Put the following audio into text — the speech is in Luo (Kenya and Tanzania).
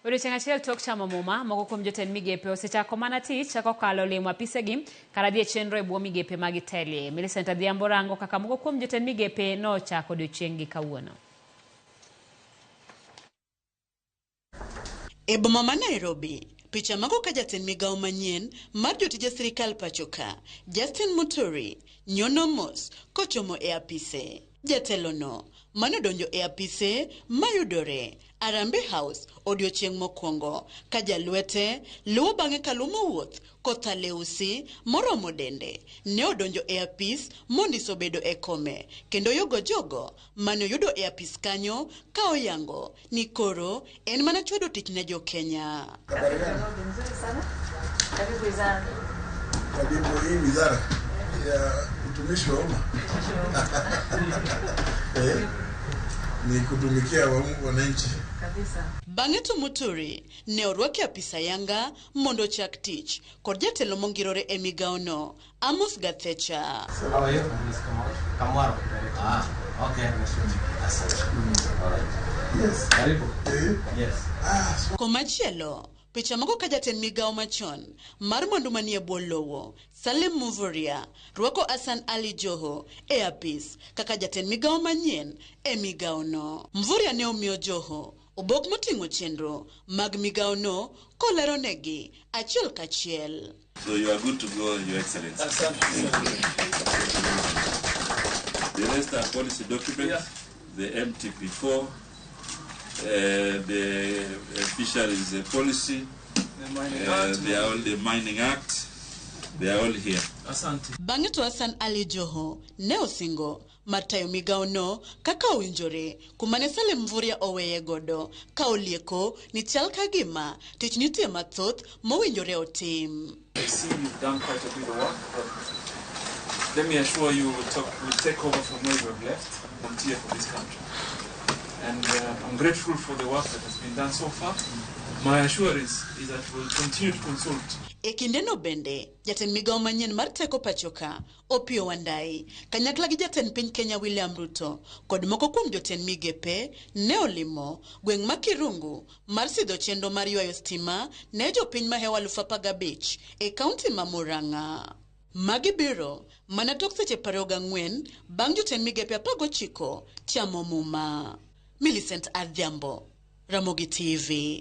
Odiochieng' achiel tok chamo muma, moko kuom jotend migepe osechako mana tich chako kalo limo apisegi kara dhi e chenro e bwo migepe ma gitelie. Millicent Adhiambo rango kaka moko kuom jotend migepe nochako odiochieng'gi kawuono. E boma ma Nairobi, picha mago ka jatend migawo manyien mar jotije sirikal pachoka, Justin Muturi, nyono mos kochomo e apise. Jatelono manodonjo e apise mayudore Arambe House odiochieng' mokwongo ka jalwete luwo bang'e kalumo wuoth kotha leusi moromo dende ne odonjo e apis mondiso bedo e kome kendo yogo jogo manoyudo e apis kanyo ka oyango ni koro en mana chwedo tich ne jo Kenya. Karibu hii wizara ya utumishi wa umma. Ni kutumikia wananchi. Bang'e to Muturi ne orwaki apisa yanga mondo chak tich kod jatelo mongirore e migawono Amos Gathecha. How are you? Kamwaro. Okay. Yes. Karibu. Yes. Komachielo, picha moko ka jatend migawo machon mar mwandu manie bwo lowo Salim Mvurya rwako Hassan Ali Joho e apis kaka jatend migawo manyien e migawono. Mvurya ne omiyo Joho obok moting'o chenro mag migawono kolero negi achiel kachiel. So you are good to go, Your Excellency. The rest are policy documents, the MTP4, the fisheries policy, they are all the Mining Act, they are all here. Bang'e to Hassan Ali Joho ne osingo matayo migawono kaka owinjore kumane Salim Mvurya oweye godo ka olieko ni chal ka gima tich nitie mathoth mowinjore otim. I see you've done quite a bit of work, but let me assure you we'll take over from where you have left, volunteer for this country. And I'm grateful for the work that has been done so far. My assurance is that we'll continue to consult. E kindeno bende, jatend migawo manyien mar teko pachoka, Opiyo Wandayi, kanyakla gi jatend piny Kenya William Ruto, kod moko kuom jotend migepe, ne olimo gweng' ma Kirungu mar sidho chenro mar ywayo stima ne jopiny ma hewa 15,000 e kaunti ma Murang'a. Magi biro mana tok seche 24 bang' jotend migepe 19 chamo muma. Millicent Adhiambo, Ramogi TV.